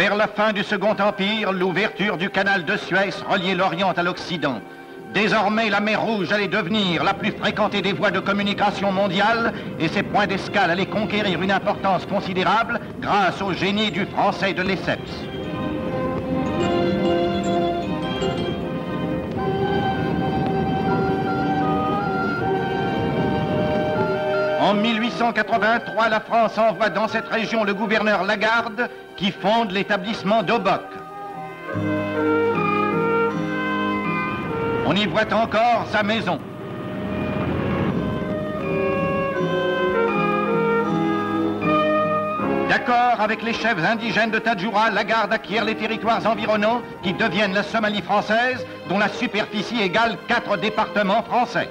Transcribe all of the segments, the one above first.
Vers la fin du Second Empire, l'ouverture du canal de Suez reliait l'Orient à l'Occident. Désormais, la mer Rouge allait devenir la plus fréquentée des voies de communication mondiale et ses points d'escale allaient conquérir une importance considérable grâce au génie du français de Lesseps. En 1883, la France envoie dans cette région le gouverneur Lagarde qui fonde l'établissement d'Obock. On y voit encore sa maison. D'accord avec les chefs indigènes de Tadjoura, Lagarde acquiert les territoires environnants qui deviennent la Somalie française, dont la superficie égale 4 départements français.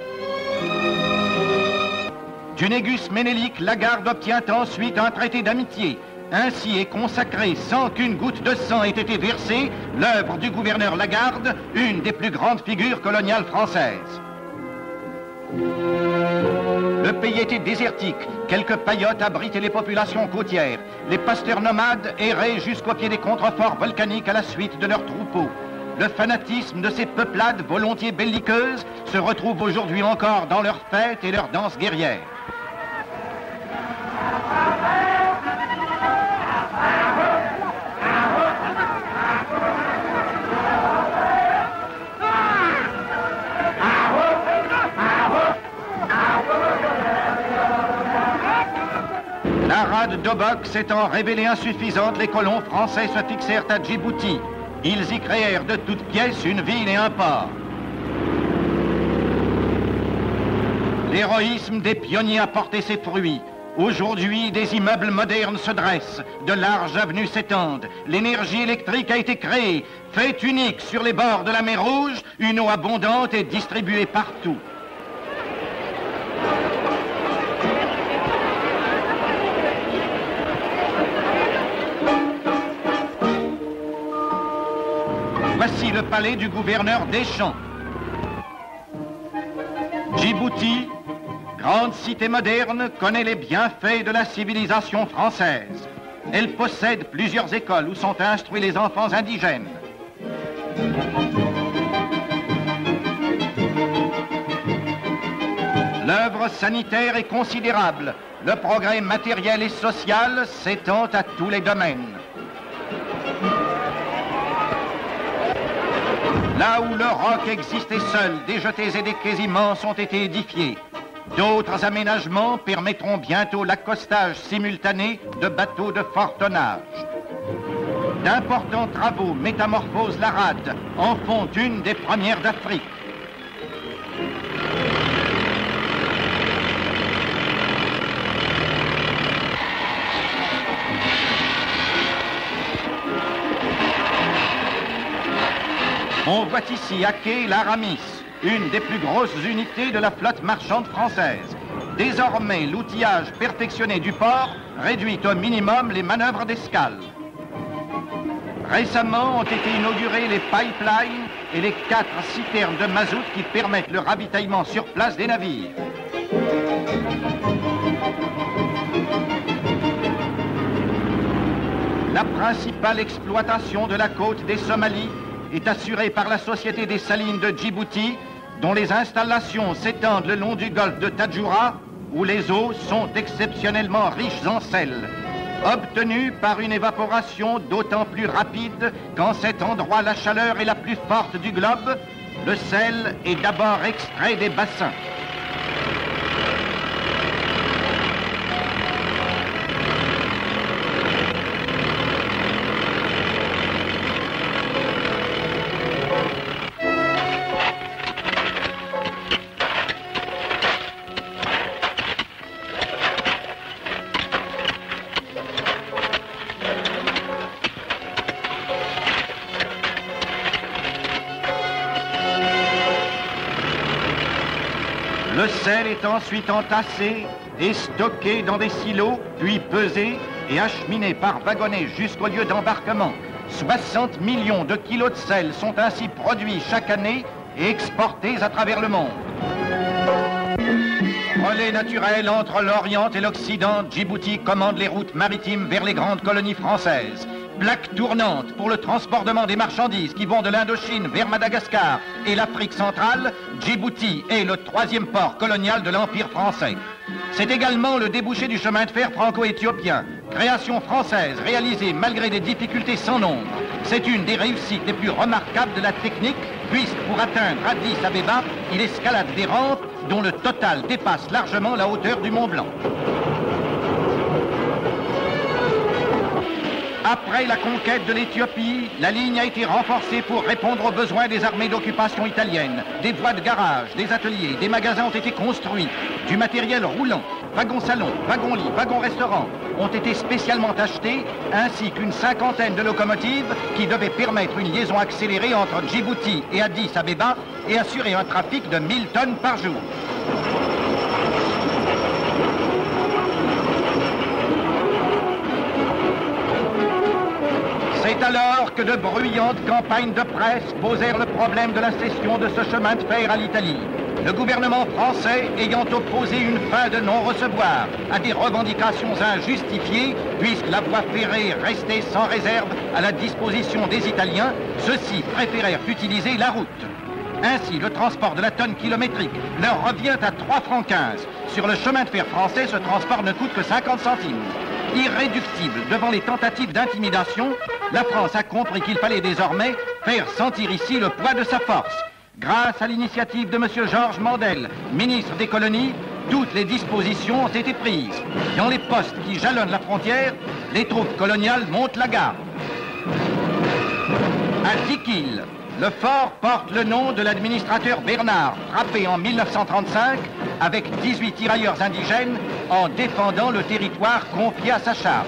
Du Négus Ménélique, Lagarde obtient ensuite un traité d'amitié. Ainsi est consacrée, sans qu'une goutte de sang ait été versée, l'œuvre du gouverneur Lagarde, une des plus grandes figures coloniales françaises. Le pays était désertique, quelques paillotes abritaient les populations côtières. Les pasteurs nomades erraient jusqu'au pied des contreforts volcaniques à la suite de leurs troupeaux. Le fanatisme de ces peuplades volontiers belliqueuses se retrouve aujourd'hui encore dans leurs fêtes et leurs danses guerrières. La rade d'Obock s'étant révélée insuffisante, les colons français se fixèrent à Djibouti. Ils y créèrent de toutes pièces une ville et un port. L'héroïsme des pionniers a porté ses fruits. Aujourd'hui, des immeubles modernes se dressent, de larges avenues s'étendent, l'énergie électrique a été créée, fait unique sur les bords de la mer Rouge, une eau abondante est distribuée partout. Voici le palais du gouverneur Deschamps. Djibouti, grande cité moderne, connaît les bienfaits de la civilisation française. Elle possède plusieurs écoles où sont instruits les enfants indigènes. L'œuvre sanitaire est considérable. Le progrès matériel et social s'étend à tous les domaines. Là où le roc existait seul, des jetées et des quais immenses ont été édifiés. D'autres aménagements permettront bientôt l'accostage simultané de bateaux de fort tonnage. D'importants travaux métamorphosent la rade, en font une des premières d'Afrique. On voit ici à quai l'Aramis, une des plus grosses unités de la flotte marchande française. Désormais, l'outillage perfectionné du port réduit au minimum les manœuvres d'escale. Récemment ont été inaugurés les pipelines et les 4 citernes de mazout qui permettent le ravitaillement sur place des navires. La principale exploitation de la côte des Somalies est assurée par la Société des Salines de Djibouti, dont les installations s'étendent le long du golfe de Tadjoura, où les eaux sont exceptionnellement riches en sel, obtenues par une évaporation d'autant plus rapide qu'en cet endroit la chaleur est la plus forte du globe. Le sel est d'abord extrait des bassins. Le sel est ensuite entassé et stocké dans des silos, puis pesé et acheminé par wagonnets jusqu'au lieu d'embarquement. 60 millions de kilos de sel sont ainsi produits chaque année et exportés à travers le monde. Relais naturel entre l'Orient et l'Occident, Djibouti commande les routes maritimes vers les grandes colonies françaises. Plaque tournante pour le transportement des marchandises qui vont de l'Indochine vers Madagascar et l'Afrique centrale, Djibouti est le 3e port colonial de l'Empire français. C'est également le débouché du chemin de fer franco-éthiopien, création française réalisée malgré des difficultés sans nombre. C'est une des réussites les plus remarquables de la technique, puisque pour atteindre Addis Abeba, il escalade des rampes dont le total dépasse largement la hauteur du Mont Blanc. Après la conquête de l'Éthiopie, la ligne a été renforcée pour répondre aux besoins des armées d'occupation italiennes. Des voies de garage, des ateliers, des magasins ont été construits. Du matériel roulant, wagons-salons, wagons-lits, wagons-restaurants ont été spécialement achetés, ainsi qu'une 50aine de locomotives qui devaient permettre une liaison accélérée entre Djibouti et Addis Abeba et assurer un trafic de 1000 tonnes par jour. C'est alors que de bruyantes campagnes de presse posèrent le problème de la cession de ce chemin de fer à l'Italie. Le gouvernement français ayant opposé une fin de non-recevoir à des revendications injustifiées, puisque la voie ferrée restait sans réserve à la disposition des Italiens, ceux-ci préférèrent utiliser la route. Ainsi, le transport de la tonne kilométrique leur revient à 3,15 francs. Sur le chemin de fer français, ce transport ne coûte que 50 centimes. Irréductible devant les tentatives d'intimidation, la France a compris qu'il fallait désormais faire sentir ici le poids de sa force. Grâce à l'initiative de M. Georges Mandel, ministre des colonies, toutes les dispositions ont été prises. Dans les postes qui jalonnent la frontière, les troupes coloniales montent la garde. À Dikil, le fort porte le nom de l'administrateur Bernard, frappé en 1935 avec 18 tirailleurs indigènes en défendant le territoire confié à sa charge.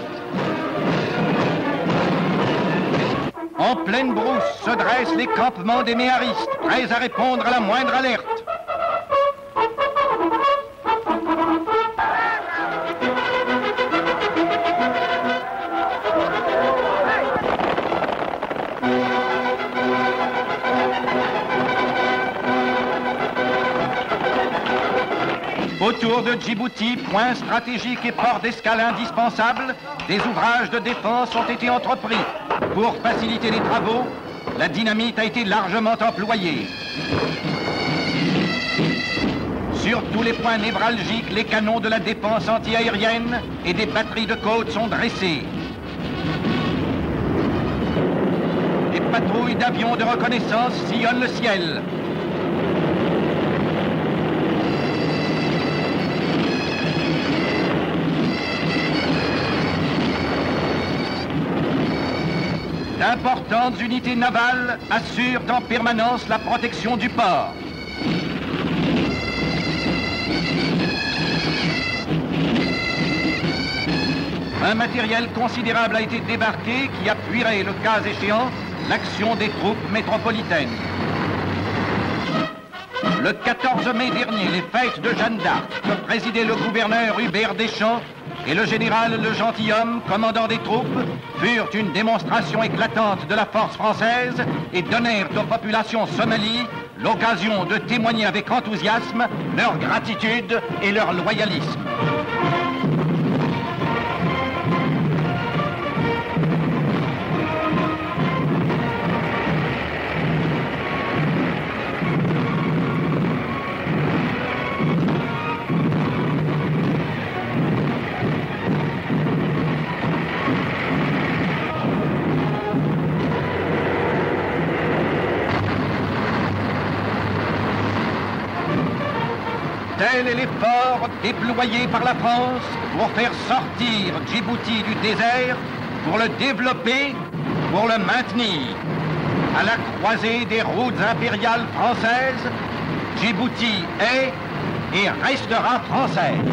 En pleine brousse se dressent les campements des méharistes, prêts à répondre à la moindre alerte. Autour de Djibouti, point stratégique et port d'escale indispensable, des ouvrages de défense ont été entrepris. Pour faciliter les travaux, la dynamite a été largement employée. Sur tous les points névralgiques, les canons de la défense antiaérienne et des batteries de côte sont dressés. Des patrouilles d'avions de reconnaissance sillonnent le ciel. D'importantes unités navales assurent en permanence la protection du port. Un matériel considérable a été débarqué qui appuierait, le cas échéant, l'action des troupes métropolitaines. Le 14 mai dernier, les fêtes de Jeanne d'Arc, que présidait le gouverneur Hubert Deschamps, et le général Le Gentilhomme, commandant des troupes, furent une démonstration éclatante de la force française et donnèrent aux populations somalies l'occasion de témoigner avec enthousiasme leur gratitude et leur loyalisme. Tel est l'effort déployé par la France pour faire sortir Djibouti du désert, pour le développer, pour le maintenir. À la croisée des routes impériales françaises, Djibouti est et restera française.